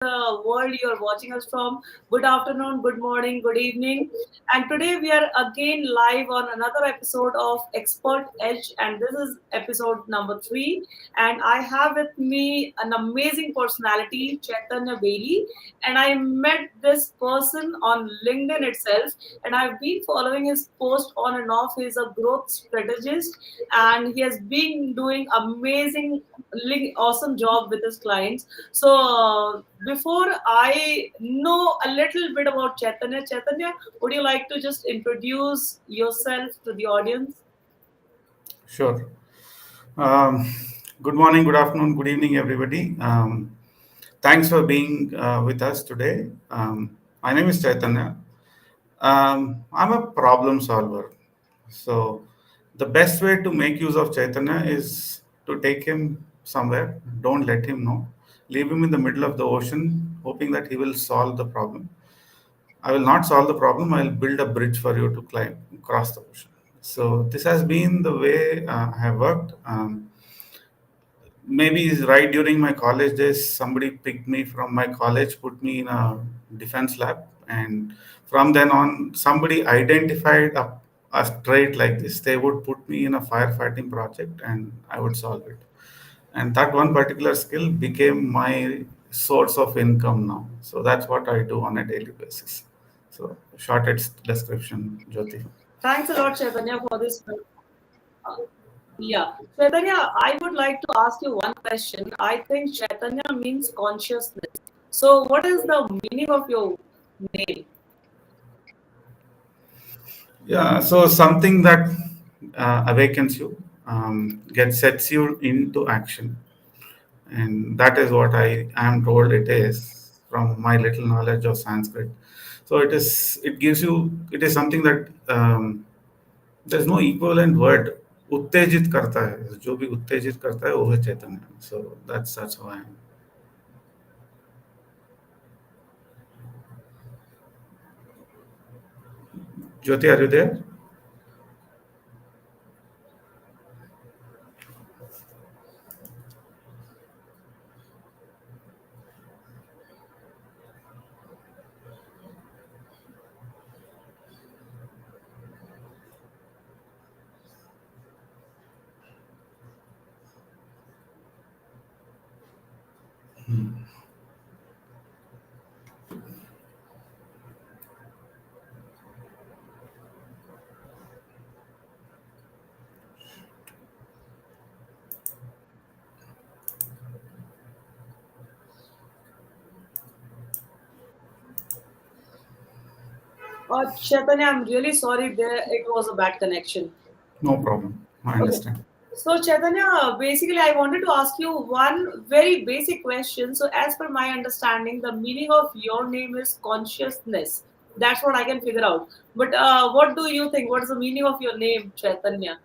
the world you're watching us from. Good afternoon, good morning, good evening. And today we are again live on another episode of Expert Edge, and this is episode number 3. And I have with me an amazing personality, Chaitanya Bailey. And I met this person on LinkedIn itself, and I've been following his post on and off. He's a growth strategist, and he has been doing awesome job with his clients. So before I know a little bit about Chaitanya, would you like to just introduce yourself to the audience? Sure. Um, Good morning, good afternoon, good evening, everybody. Thanks for being with us today. My name is Chaitanya. I'm a problem solver. So, the best way to make use of Chaitanya is to take him somewhere, don't let him know, leave him in the middle of the ocean, hoping that he will solve the problem. I will not solve the problem. I will build a bridge for you to climb, cross the ocean. So this has been the way I have worked. Maybe right during my college days, somebody picked me from my college, put me in a defense lab, and from then on, somebody identified a trait like this. They would put me in a firefighting project, and I would solve it. And that one particular skill became my source of income now. So that's what I do on a daily basis. So shortest description, Jyoti. Thanks a lot, Chaitanya, for this. Uh, yeah, Chaitanya, I would like to ask you one question. I think Chaitanya means consciousness. So, what is the meaning of your name? Yeah, so something that awakens you, sets you into action, and that is what I am told it is from my little knowledge of Sanskrit. So it is. It gives you. It is something that there's no equivalent word. उत्तेजित करता है जो भी उत्तेजित करता है वो है चैतन्य. So that's how I am. Jyoti, are you there? Chaitanya, I'm really sorry there it was a bad connection. No problem. I Okay. understand. So, Chaitanya, basically, I wanted to ask you one very basic question. So, as per my understanding, the meaning of your name is consciousness. That's what I can figure out. But what do you think? What is the meaning of your name, Chaitanya?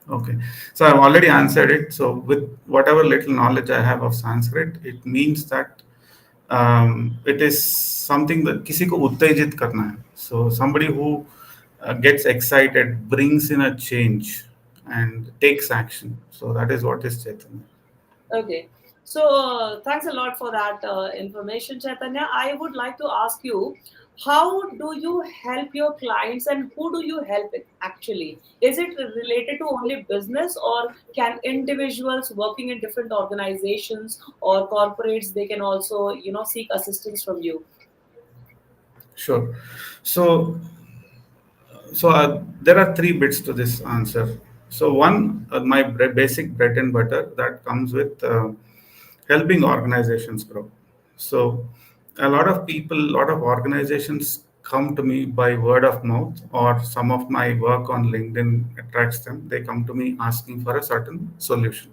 Okay, so I've already answered it. So with whatever little knowledge I have of Sanskrit, it means that it is something that किसी को उत्तेजित करना है. So somebody who gets excited, brings in a change, and takes action. So that is what is Chaitanya. Okay. So, thanks a lot for that information, Chaitanya. I would like to ask you, how do you help your clients and who do you help it actually? Is it related to only business, or can individuals working in different organizations or corporates, they can also, seek assistance from you? Sure. So there are three bits to this answer. So one, my basic bread and butter that comes with helping organizations grow. So a lot of people, a lot of organizations come to me by word of mouth, or some of my work on LinkedIn attracts them. They come to me asking for a certain solution.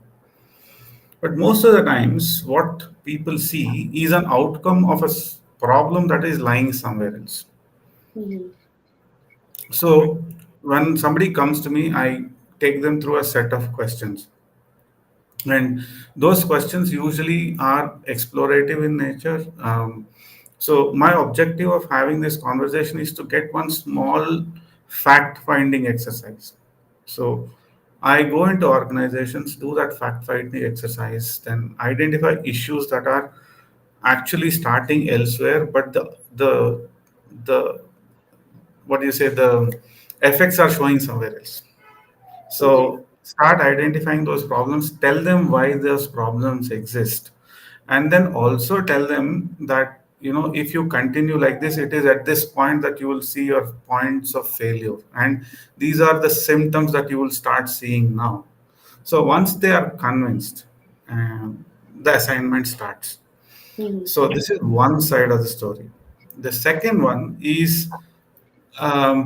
But most of the times, what people see is an outcome of a problem that is lying somewhere else. Mhm. So when somebody comes to me, I take them through a set of questions. And those questions usually are explorative in nature. So my objective of having this conversation is to get one small fact finding exercise. So I go into organizations, do that fact finding exercise, then identify issues that are actually starting elsewhere, but the what do you say, the effects are showing somewhere else. Okay. So start identifying those problems, tell them why those problems exist, and then also tell them that, if you continue like this, it is at this point that you will see your points of failure, and these are the symptoms that you will start seeing now. So once they are convinced, the assignment starts. Mhm. So this is one side of the story. The second one is,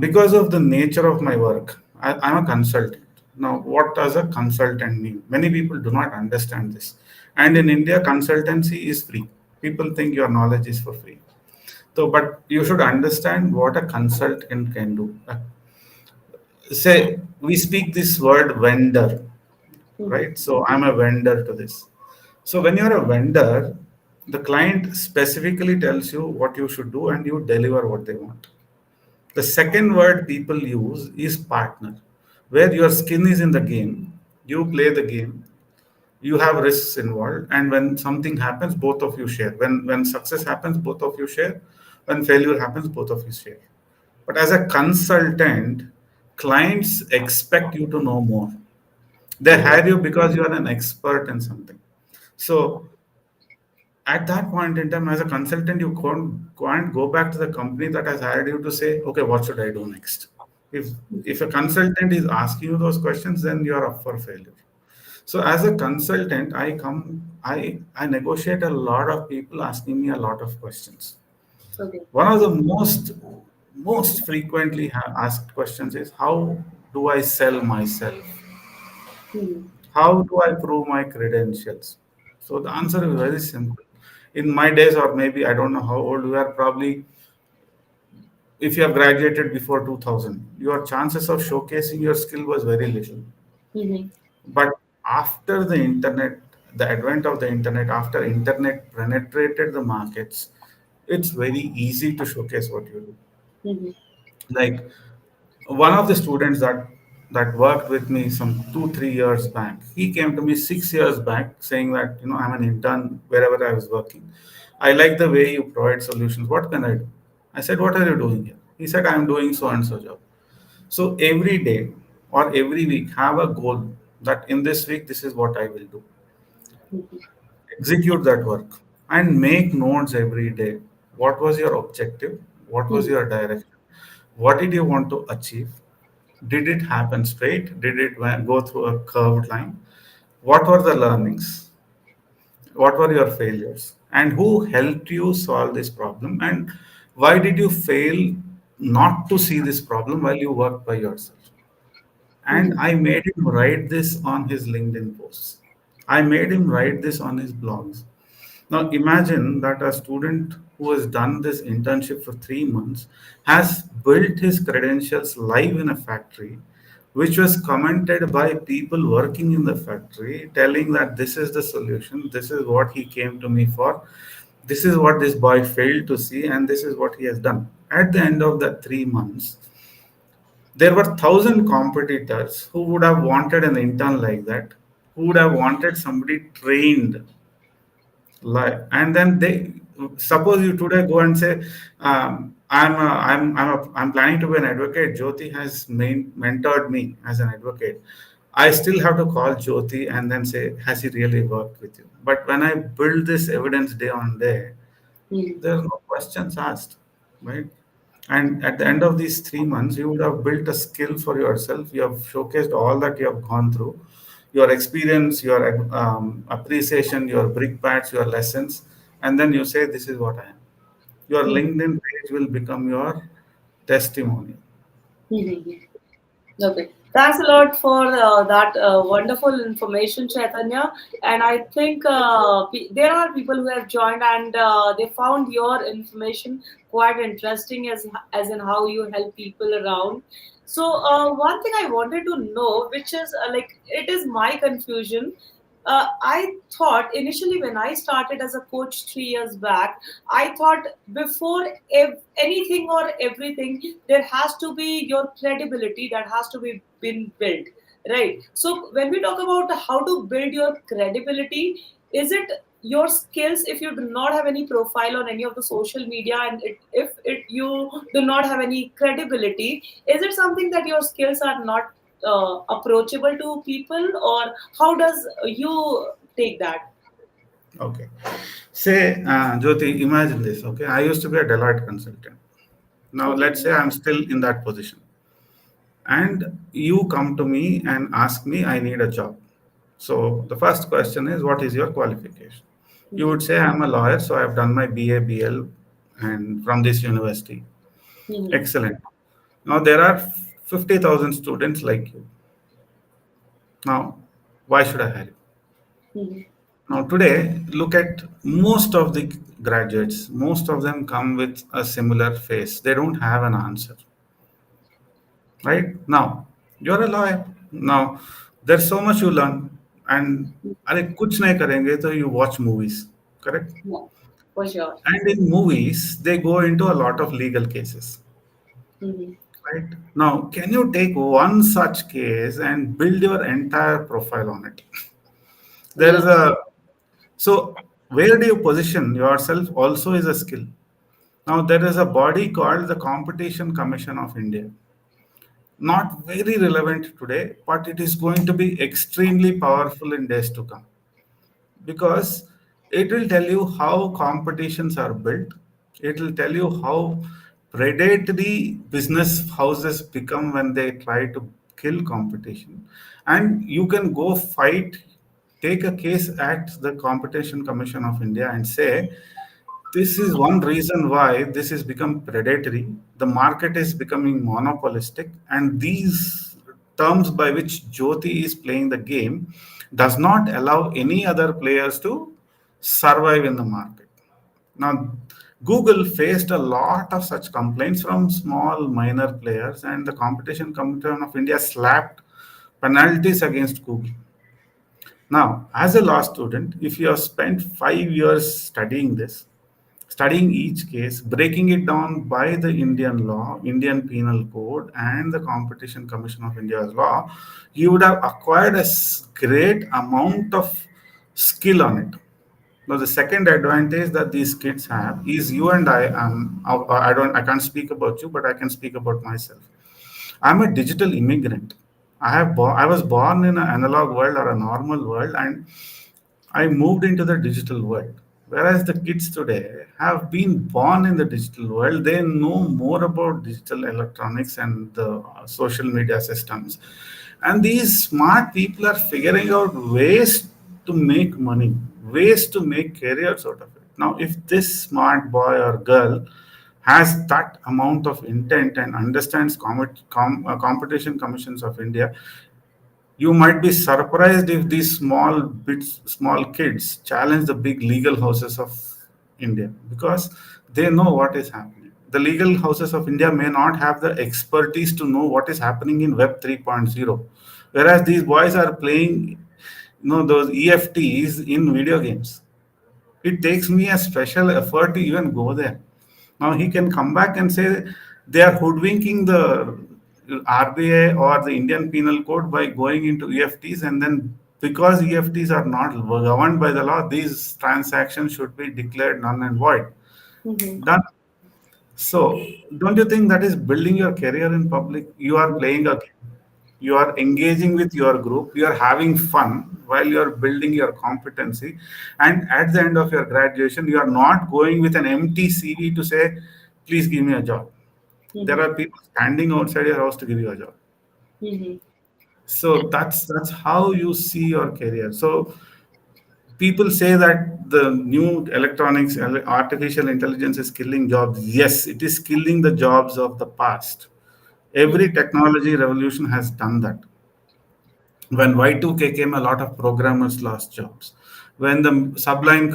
because of the nature of my work, I'm a consultant. Now, what does a consultant mean? Many people do not understand this. And in India, consultancy is free. People think your knowledge is for free. So, but you should understand what a consultant can do. Say, we speak this word vendor, Mhm. right? So, I'm a vendor to this. So, when you're a vendor, the client specifically tells you what you should do and you deliver what they want. The second word people use is partner, where your skin is in the game, you play the game, you have risks involved, and when something happens, both of you share. When success happens, both of you share. When failure happens, both of you share. But as a consultant, clients expect you to know more. They Mhm. hire you because you are an expert in something. So at that point in time, as a consultant, you can't go back to the company that has hired you to say, okay, what should I do next? If if a consultant is asking you those questions, then you are up for failure. So as a consultant, I negotiate a lot of people asking me a lot of questions. Okay. One of the most frequently asked questions is, how do I sell myself? Mhm. How do I prove my credentials? So the answer is very simple. In my days, or maybe I don't know how old you are, probably if you have graduated before 2000, your chances of showcasing your skill was very little. Mhm. But after the internet, the advent of the internet, after internet penetrated the markets, it's very easy to showcase what you do. Mhm. Like one of the students that worked with me some 2 3 years back, he came to me 6 years back saying that, I'm an intern wherever I was working. I like the way you provide solutions. What can I do? I said, what are you doing here? He said, I'm doing so and so job. So every day or every week, have a goal that in this week this is what I will do. Mhm. Execute that work and make notes every day. What was your objective? What was Mhm. your direction? What did you want to achieve? Did it happen straight? Did it go through a curved line? What were the learnings? What were your failures? And who helped you solve this problem? And why did you fail not to see this problem while you worked by yourself? And Mhm. I made him write this on his LinkedIn posts. I made him write this on his blogs. Now imagine that a student who has done this internship for 3 months has built his credentials live in a factory, which was commented by people working in the factory, telling that this is the solution, this is what he came to me for, this is what this boy failed to see, and this is what he has done. At the end of that 3 months, there were 1,000 competitors who would have wanted an intern like that, who would have wanted somebody trained like, and then they suppose you today go and say, I'm planning to be an advocate. Jyoti has mentored me as an advocate. I still have to call Jyoti and then say, has he really worked with you? But when I build this evidence day on day, Mhm. there are no questions asked, right? And at the end of these 3 months, you would have built a skill for yourself. You have showcased all that you have gone through, your experience, your appreciation, your brickbats, your lessons, and then you say, "This is what I am." Your Mhm. LinkedIn page will become your testimony. Mhm. Okay. Thanks a lot for that wonderful information, Chaitanya. And I think there are people who have joined and they found your information quite interesting as in how you help people around. So one thing I wanted to know, which is like it is my confusion. I thought initially when I started as a coach 3 years back, I thought before anything or everything, there has to be your credibility that has to be been built, right? So when we talk about how to build your credibility, is it your skills, if you do not have any profile on any of the social media, and if you do not have any credibility, is it something that your skills are not approachable to people, or how does you take that? Okay. Say, Jyoti, imagine this. Okay, I used to be a Deloitte consultant. Now, Okay. let's say I'm still in that position, and you come to me and ask me, I need a job. So, the first question is, what is your qualification? You Mm-hmm. would say, I'm a lawyer, so I've done my BA, BL, and from this university. Mm-hmm. Excellent. Now, there are 50,000 students like you. Now, why should I hire you? Mm-hmm. Now, today, look at most of the graduates. Most of them come with a similar face. They don't have an answer, right? Now, you're a lawyer. Now, there's so much you learn, and अरे कुछ नहीं करेंगे तो you watch movies, correct? Yeah, for sure. And in movies, they go into a lot of legal cases, Mm-hmm. right? Now, can you take one such case and build your entire profile on it? There is Yeah. a so where do you position yourself also is a skill. Now, there is a body called the Competition Commission of India. Not very relevant today, but it is going to be extremely powerful in days to come because it will tell you how competitions are built. It will tell you how predatory business houses become when they try to kill competition. And you can go fight, take a case at the Competition Commission of India and say, this is one reason why this has become predatory. The market is becoming monopolistic, and these terms by which Jyoti is playing the game does not allow any other players to survive in the market. Now, Google faced a lot of such complaints from small minor players, and the Competition Commission of India slapped penalties against Google. Now, as a law student, if you have spent 5 years studying this, studying each case, breaking it down by the Indian law, Indian Penal Code, and the Competition Commission of India's law, you would have acquired a great amount of skill on it. Now, the second advantage that these kids have is you and I. I can't speak about you, but I can speak about myself. I'm a digital immigrant. I was born in an analog world or a normal world, and I moved into the digital world. Whereas the kids today have been born in the digital world, they know more about digital electronics and the social media systems. And these smart people are figuring out ways to make money, ways to make careers out of it. Now, if this smart boy or girl has that amount of intent and understands competition commissions of India, you might be surprised if these small kids challenge the big legal houses of India because they know what is happening. The legal houses of India may not have the expertise to know what is happening in Web 3.0, whereas these boys are playing, those EFTs in video games. It takes me a special effort to even go there. Now he can come back and say they are hoodwinking the RBI or the Indian Penal Code by going into EFTs, and then because EFTs are not governed by the law, these transactions should be declared null and void. Mm-hmm. Done. So, don't you think that is building your career in public? You are playing a game. You are engaging with your group. You are having fun while you are building your competency. And at the end of your graduation, you are not going with an empty CV to say, please give me a job. There Mm-hmm. are people standing outside your house to give you a job. Mm-hmm. So that's how you see your career. So people say that the new electronics, artificial intelligence is killing jobs. Yes, it is killing the jobs of the past. Every technology revolution has done that. When Y2K came, a lot of programmers lost jobs. When the subprime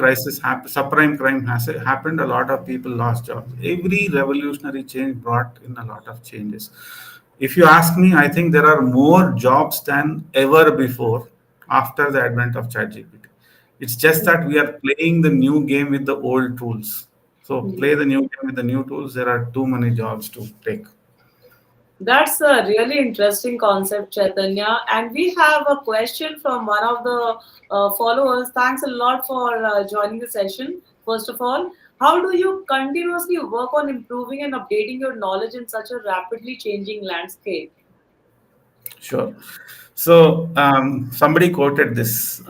crime happened, a lot of people lost jobs. Every revolutionary change brought in a lot of changes. If you ask me, I think there are more jobs than ever before after the advent of ChatGPT. It's just that we are playing the new game with the old tools. So Mm-hmm. play the new game with the new tools. There are too many jobs to take. That's a really interesting concept, Chaitanya. And we have a question from one of the followers. Thanks a lot for joining the session. First of all, how do you continuously work on improving and updating your knowledge in such a rapidly changing landscape? Sure. So somebody quoted this.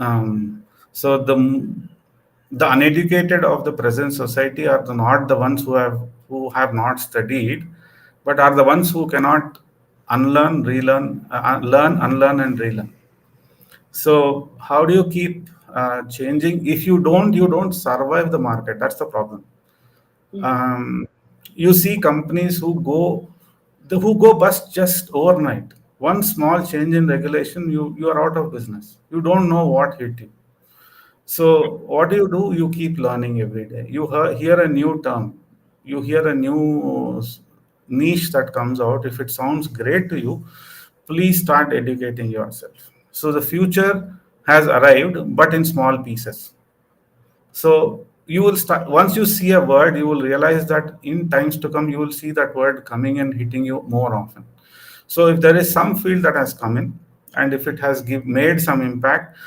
So the uneducated of the present society are not the ones who have not studied, but are the ones who cannot unlearn, relearn, learn, unlearn, and relearn. So how do you keep changing? If you don't survive the market. That's the problem. Mhm. um, you see companies who go bust just overnight. One small change in regulation, you are out of business. You don't know what hit you. So what do? You keep learning every day. You hear a new term, you hear a new niche that comes out. If it sounds great to you, please start educating yourself. So the future has arrived, but in small pieces. So you will start, once you see a word, you will realize that in times to come, you will see that word coming and hitting you more often. So if there is some field that has come in, and if it has made some impact,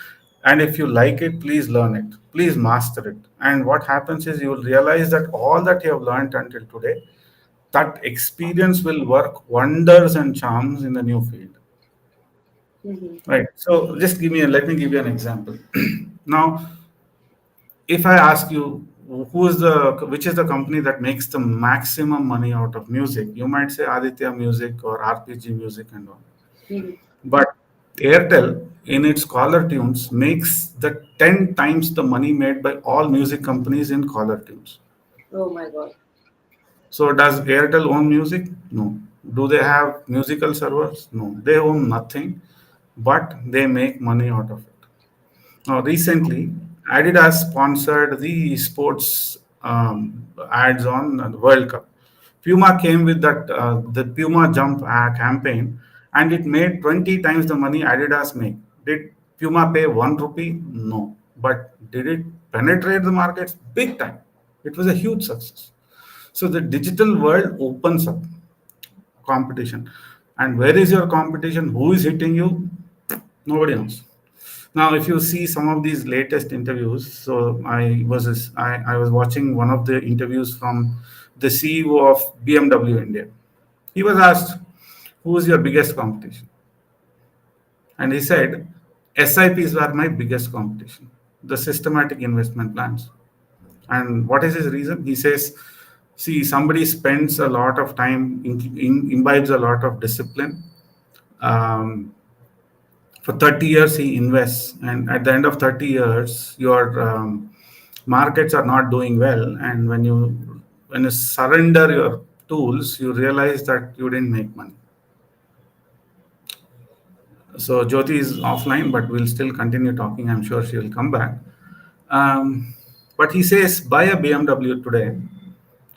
and if you like it, please learn it, please master it. And what happens is you will realize that all that you have learned until today, that experience will work wonders and charms in the new field. Mhm. Right. So just let me give you an example. Now, if I ask you which is the company that makes the maximum money out of music, you might say Aditya Music or RPG Music and all. Mhm. But Airtel, in its caller tunes, makes the 10 times the money made by all music companies in caller tunes. Oh my God. So does Airtel own music? No. Do they have musical servers? No. They own nothing, but they make money out of it. Recently, Adidas sponsored the sports ads on the World Cup. Puma came with the Puma Jump campaign, and it made 20 times the money Adidas make. Did Puma pay 1 rupee? No. But did it penetrate the markets? Big time. It was a huge success. So the digital world opens up competition. And where is your competition? Who is hitting you? Nobody knows. Now, if you see some of these latest interviews, so I was watching one of the interviews from the CEO of BMW India. He was asked, "Who is your biggest competition?" And he said, "SIPs were my biggest competition, the systematic investment plans." And what is his reason? He says, "See, somebody spends a lot of time, imbibes a lot of discipline. Um, for 30 years he invests, and at the end of 30 years your markets are not doing well, and when you surrender your tools, you realize that you didn't make money." So Jyoti is offline, but we'll still continue talking. I'm sure she will come back. But he says, buy a BMW today,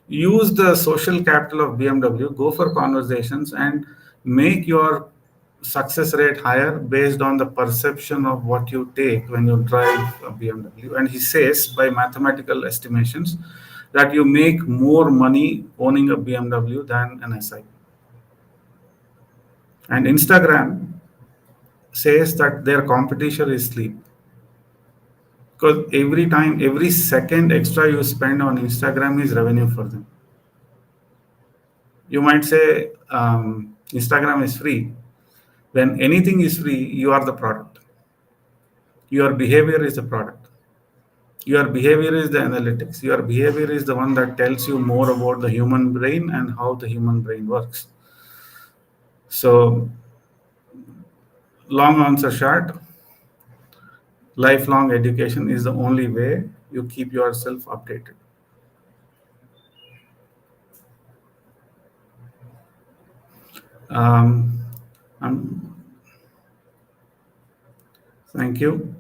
use the social capital of BMW, go for conversations, and make your success rate higher based on the perception of what you take when you drive a BMW. And he says, by mathematical estimations, that you make more money owning a BMW than an SI. And Instagram says that their competition is sleep, because every second extra you spend on Instagram is revenue for them. You might say Instagram is free. When anything is free, you are the product. Your behavior is the product. Your behavior is the analytics. Your behavior is the one that tells you more about the human brain and how the human brain works. So, long answer short, lifelong education is the only way you keep yourself updated. Um, um, Thank you.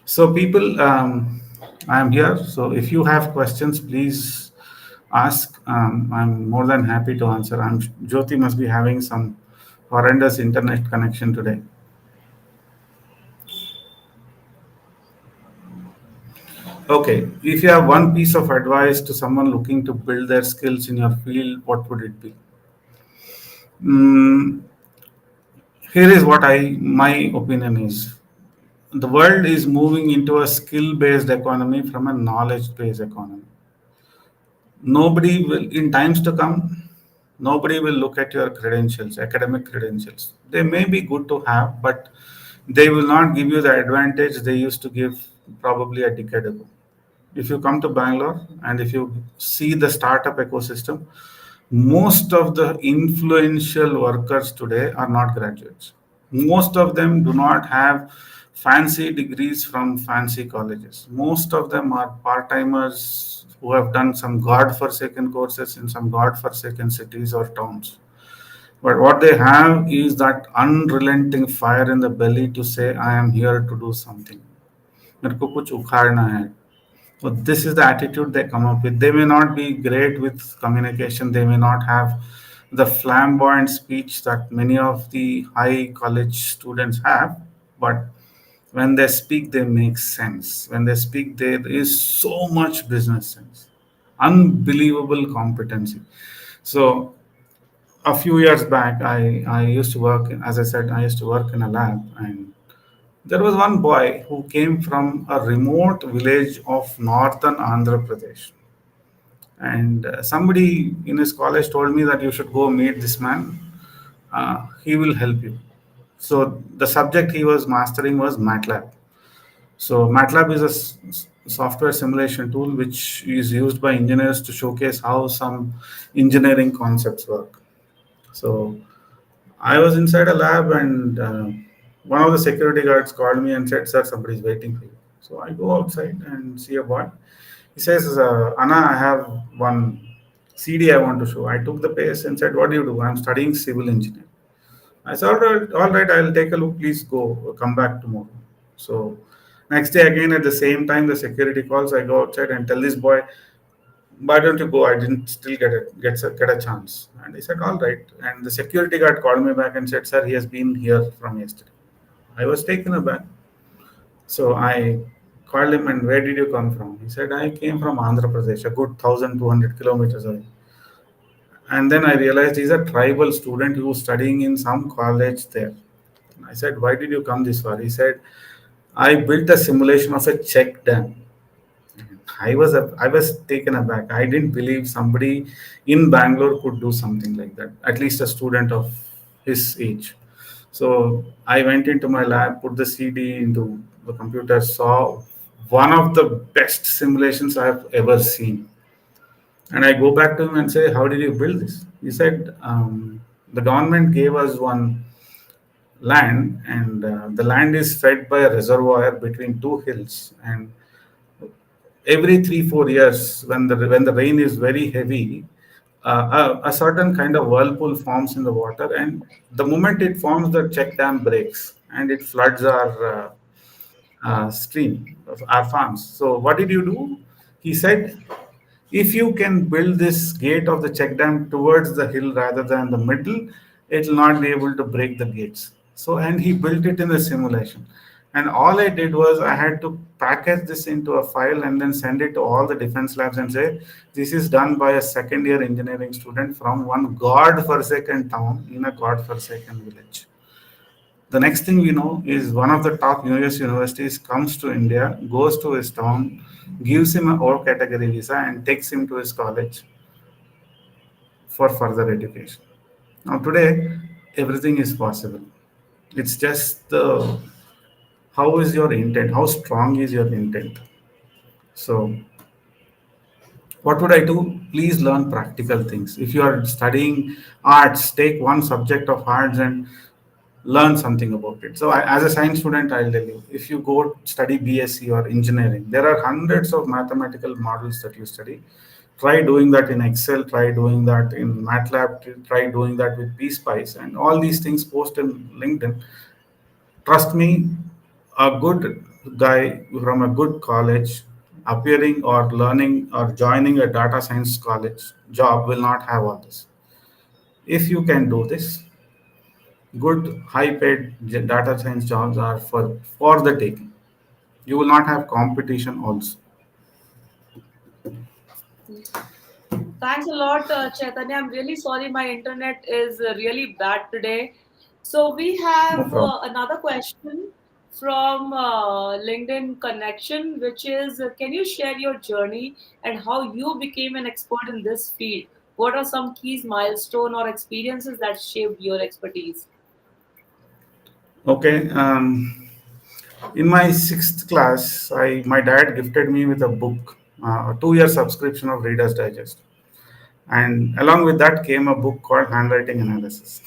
So, people, I am here. So, if you have questions, please ask, I'm more than happy to answer. Jyoti must be having some horrendous internet connection today. Okay, if you have one piece of advice to someone looking to build their skills in your field, what would it be? Mm, Here is what my opinion is. The world is moving into a skill based economy from a knowledge based economy. Nobody will, in times to come, nobody will look at your credentials, academic credentials. They may be good to have, but they will not give you the advantage they used to give probably a decade ago. If you come to Bangalore and if you see the startup ecosystem, most of the influential workers today are not graduates. Most of them do not have fancy degrees from fancy colleges. Most of them are part timers who have done some god forsaken courses in some god forsaken cities or towns. But what they have is that unrelenting fire in the belly to say, I am here to do something. मेरे को कुछ उखाड़ना है. So this is the attitude they come up with. They may not be great with communication. They may not have the flamboyant speech that many of the high college students have, but when they speak, they make sense. When they speak, there is so much business sense, unbelievable competency. So a few years back, I used to work, as I said, I used to work in a lab, and there was one boy who came from a remote village of northern Andhra Pradesh. And somebody in his college told me that you should go meet this man. He will help you. So the subject he was mastering was MATLAB. So MATLAB is a software simulation tool which is used by engineers to showcase how some engineering concepts work. So I was inside a lab, and one of the security guards called me and said, "Sir, somebody's waiting for you." So I go outside and see a boy. He says, "Anna, I have one CD I want to show." I took the pace and said, "What do you do?" "I'm studying civil engineering." I said, all right, I'll take a look. Please go, come back tomorrow." So next day again at the same time, the security calls. I go outside and tell this boy, "Why don't you go? I didn't still get a chance." And he said, "All right." And the security guard called me back and said, "Sir, he has been here from yesterday." I was taken aback. So I called him and, "Where did you come from?" He said, "I came from Andhra Pradesh, a good 1,200 kilometers away." And then I realized he's a tribal student who was studying in some college there. I said, "Why did you come this far?" He said, "I built a simulation of a check dam." I was taken aback. I didn't believe somebody in Bangalore could do something like that. At least a student of his age. So I went into my lab, put the CD into the computer, saw one of the best simulations I have ever seen. And I go back to him and say, "How did you build this?" He said, "The government gave us one land, and the land is fed by a reservoir between two hills, and every 3 4 years when the rain is very heavy, a certain kind of whirlpool forms in the water, and the moment it forms, the check dam breaks and it floods our stream of our farms. So what did you do?" He said, "If you can build this gate of the check dam towards the hill rather than the middle, it will not be able to break the gates." So, and he built it in the simulation. And all I did was I had to package this into a file and then send it to all the defense labs and say, "This is done by a second year engineering student from one god forsaken town in a god forsaken village." The next thing we know is one of the top US universities comes to India, goes to his town, gives him a O category visa, and takes him to his college for further education. Now, today, everything is possible. It's just the how is your intent, how strong is your intent. So, what would I do? Please learn practical things. If you are studying arts, take one subject of arts and learn something about it. So, as a science student, I'll tell you, if you go study BSc or engineering, there are hundreds of mathematical models that you study. Try doing that in Excel, try doing that in MATLAB, try doing that with PSpice, and all these things post in LinkedIn. Trust me, a good guy from a good college appearing or learning or joining a data science college job will not have all this. If you can do this, good high paid data science jobs are for the taking. You will not have competition also. Thanks a lot, Chaitanya. I'm really sorry my internet is really bad today. So we No have problem. another question from LinkedIn Connection, which is, can you share your journey and how you became an expert in this field? What are some keys, milestone, or experiences that shaped your expertise? Okay. In my sixth class, my dad gifted me with a book, a 2 year subscription of Reader's Digest, and along with that came a book called Handwriting Analysis.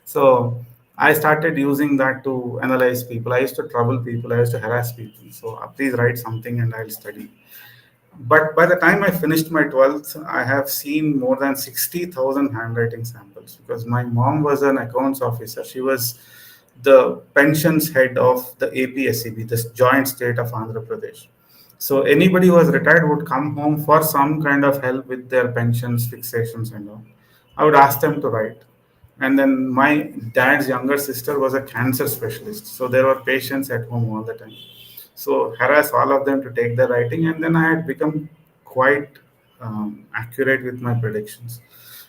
So I started using that to analyze people. I used to trouble people. I used to harass people. So please write something and I'll study. But by the time I finished my 12th, I have seen more than 60,000 handwriting samples because my mom was an accounts officer. She was the pensions head of the APSCB, the joint state of Andhra Pradesh. So anybody who was retired would come home for some kind of help with their pensions, fixations, and all. I would ask them to write. And then my dad's younger sister was a cancer specialist. So there were patients at home all the time. So harass all of them to take the writing, and then I had become quite accurate with my predictions.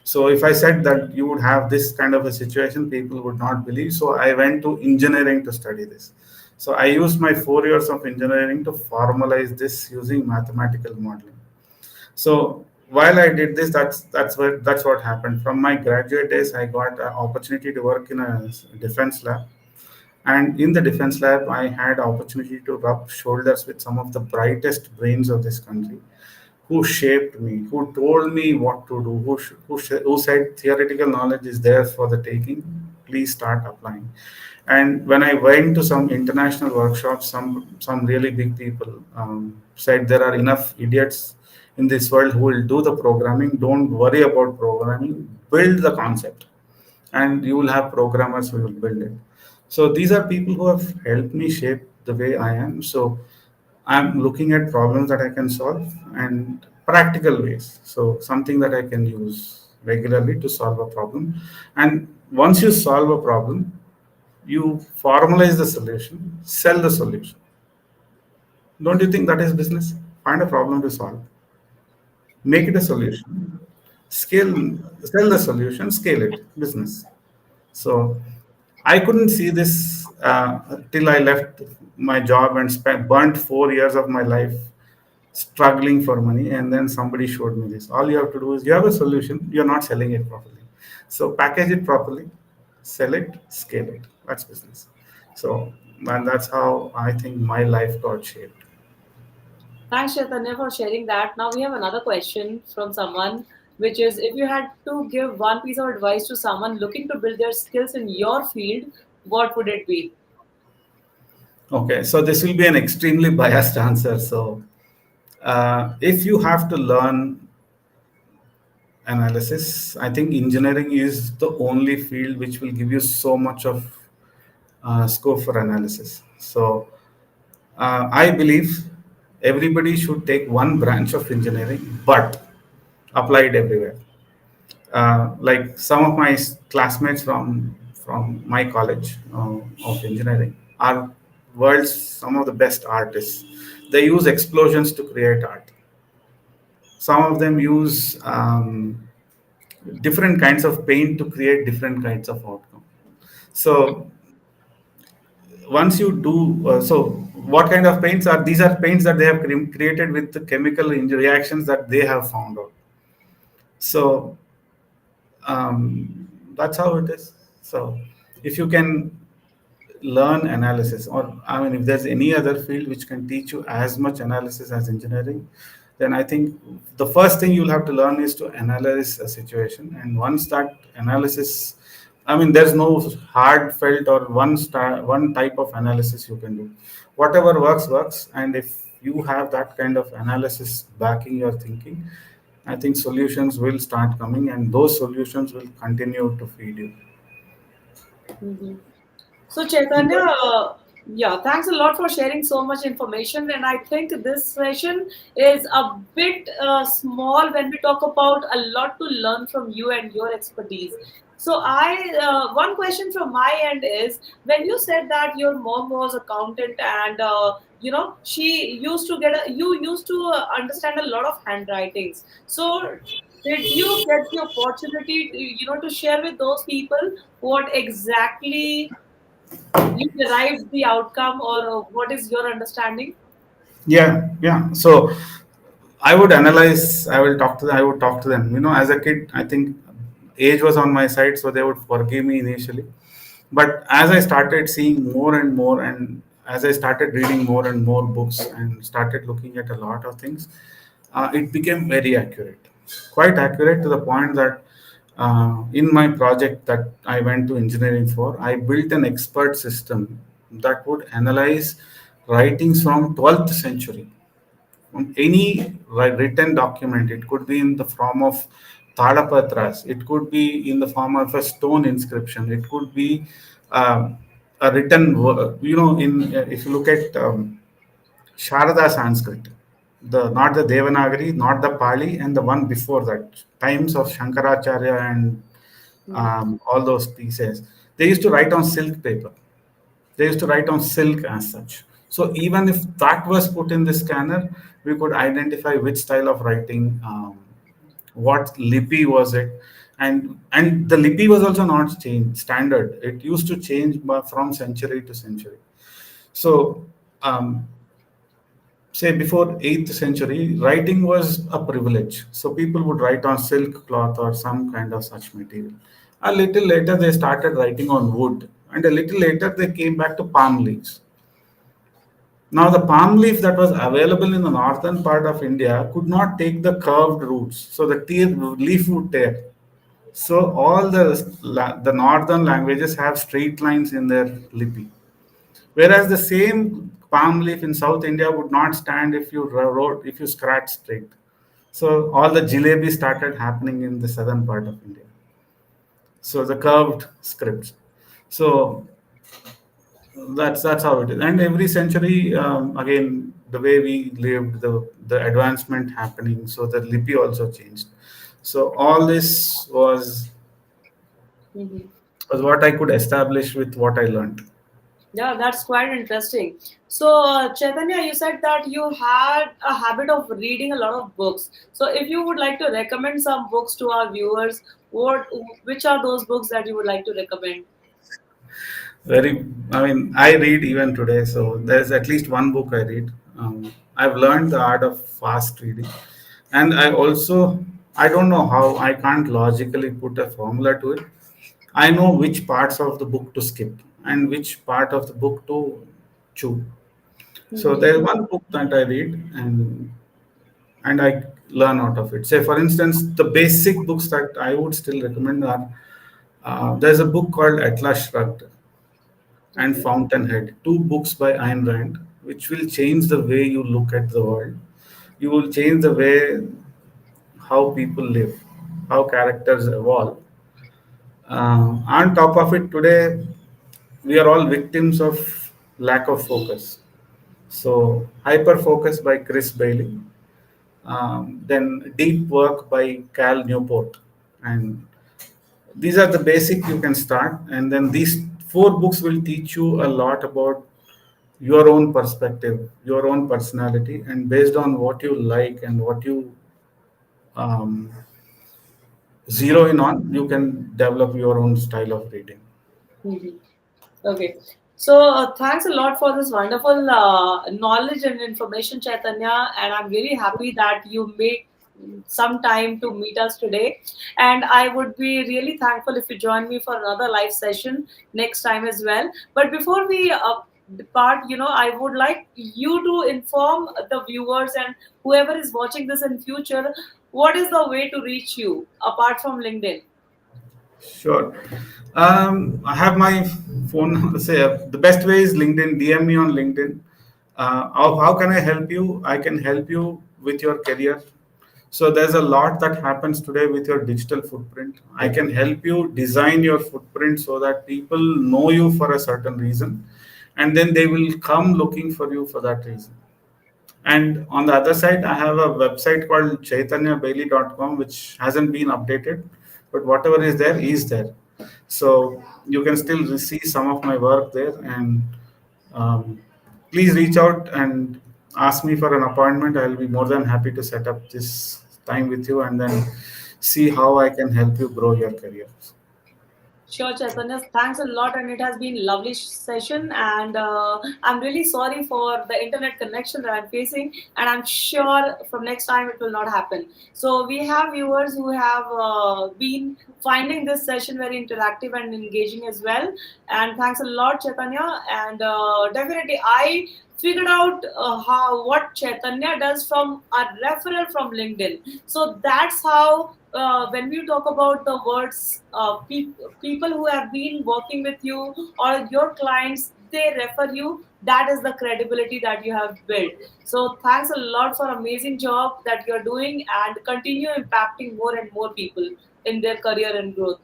So if I said that you would have this kind of a situation, people would not believe. So I went to engineering to study this. So I used my 4 years of engineering to formalize this using mathematical modeling. So while I did this, that's what happened. From my graduate days, I got an opportunity to work in a defense lab, and in the defense lab, I had opportunity to rub shoulders with some of the brightest brains of this country, who shaped me, who told me what to do, who said theoretical knowledge is there for the taking. Please start applying. And when I went to some international workshops, some really big people said there are enough idiots in this world who will do the programming. Don't worry about programming. Build the concept, and you will have programmers who will build it. So these are people who have helped me shape the way I am. So I'm looking at problems that I can solve and practical ways. So something that I can use regularly to solve a problem. And once you solve a problem, you formalize the solution, sell the solution. Don't you think that is business? Find a problem to solve, make it a solution, scale, sell the solution, scale it, business. So I couldn't see this till I left my job and burnt 4 years of my life struggling for money. And then somebody showed me this. All you have to do is you have a solution, you're not selling it properly. So package it properly, sell it, scale it. That's business. So, and that's how I think my life got shaped. Thanks, Chaitanya, for sharing that. Now we have another question from someone, which is, if you had to give one piece of advice to someone looking to build their skills in your field, what would it be? Okay, so this will be an extremely biased answer. So, if you have to learn analysis, I think engineering is the only field which will give you so much of scope for analysis. So, I believe everybody should take one branch of engineering, but apply it everywhere. Like some of my classmates from my college of engineering are world's some of the best artists. They use explosions to create art. Some of them use different kinds of paint to create different kinds of outcome. So once you do, so what kind of paints are these? Are paints that they have created with the chemical reactions that they have found out. So that's how it is. So if you can learn analysis, or I mean if there's any other field which can teach you as much analysis as engineering, then I think the first thing you'll have to learn is to analyze a situation. And once that analysis, I mean there's no hard felt or one type of analysis you can do. Whatever works. And if you have that kind of analysis backing your thinking, I think solutions will start coming, and those solutions will continue to feed you. Mhm. So, Chaitanya, Because Yeah, thanks a lot for sharing so much information. And I think this session is a bit small when we talk about a lot to learn from you and your expertise. So, one question from my end is, when you said that your mom was accountant and she used to you used to understand a lot of handwritings. So, did you get the opportunity, to share with those people what exactly you derived the outcome, or what is your understanding? Yeah, yeah. So I would analyze. I will talk to. I would talk to them. As a kid, I think age was on my side, so they would forgive me initially. But as I started seeing more and more, and as I started reading more and more books, and started looking at a lot of things, it became very accurate, quite accurate to the point that in my project that I went to engineering for, I built an expert system that would analyze writings from 12th century, from any written document. It could be in the form of Tadapatras, it could be in the form of a stone inscription, it could be a written, in if you look at Sharada Sanskrit, the not the Devanagari, not the Pali, and the one before that, times of Shankaracharya and Mhm. all those pieces. They used to write on silk paper. They used to write on silk as such. So even if that was put in the scanner, we could identify which style of writing, what lipi was it, and the lipi was also not changed standard. It used to change from century to century. So um, say before 8th century, writing was a privilege. So people would write on silk cloth or some kind of such material. A little later, they started writing on wood, and a little later, they came back to palm leaves. Now, the palm leaf that was available in the northern part of India could not take the curved roots, so the leaf would tear. So all the northern languages have straight lines in their lipi. Whereas the same palm leaf in South India would not stand if you wrote, if you scratch straight. So all the jalebi started happening in the southern part of India. So the curved scripts. So that's how it is. And every century, again, the way we lived, the advancement happening. So the lipi also changed. So all this Mhm. was what I could establish with what I learned. Yeah, that's quite interesting. So, Chaitanya, you said that you had a habit of reading a lot of books. So, if you would like to recommend some books to our viewers, which are those books that you would like to recommend? Very, I mean, I read even today, so there's at least one book I read. I've learned the art of fast reading, and I don't know how, I can't logically put a formula to it. I know which parts of the book to skip and which part of the book to chew. So Mhm. there's one book that I read, and I learn out of it. Say, for instance, the basic books that I would still recommend are there's a book called Atlas Shrugged and Okay. Fountainhead, two books by Ayn Rand, which will change the way you look at the world. You will change the way how people live, how characters evolve. On top of it, today we are all victims of lack of focus. So, Hyper Focus by Chris Bailey, then Deep Work by Cal Newport, and these are the basic you can start. And then these four books will teach you a lot about your own perspective, your own personality, and based on what you like and what you um, zero in on, you can develop your own style of reading. Mhm. Okay. So thanks a lot for this wonderful knowledge and information, Chaitanya. And I'm really happy that you made some time to meet us today. And I would be really thankful if you join me for another live session next time as well. But before we depart, I would like you to inform the viewers and whoever is watching this in future, what is the way to reach you apart from LinkedIn? Sure. I have my phone. Say the best way is LinkedIn. DM me on LinkedIn. How can I help you? I can help you with your career. So there's a lot that happens today with your digital footprint. I can help you design your footprint so that people know you for a certain reason. and then they will come looking for you for that reason. And on the other side, I have a website called chaitanyabailey.com, which hasn't been updated, but whatever is there. So you can still see some of my work there. And um, please reach out and ask me for an appointment. I'll be more than happy to set up this time with you and then see how I can help you grow your career. Sure, Chaitanya. Thanks a lot, and it has been lovely session. And I'm really sorry for the internet connection that I'm facing, and I'm sure from next time it will not happen. So we have viewers who have been finding this session very interactive and engaging as well. And thanks a lot, Chaitanya. And definitely, I figured out how what Chaitanya does from a referral from LinkedIn. So that's how when we talk about the words people who have been working with you or your clients, they refer you. That is the credibility that you have built. So thanks a lot for amazing job that you're doing, and continue impacting more and more people in their career and growth.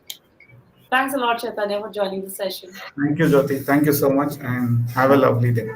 Thanks a lot, Chaitanya, for joining the session. Thank you, Jyoti. Thank you so much and have a lovely day.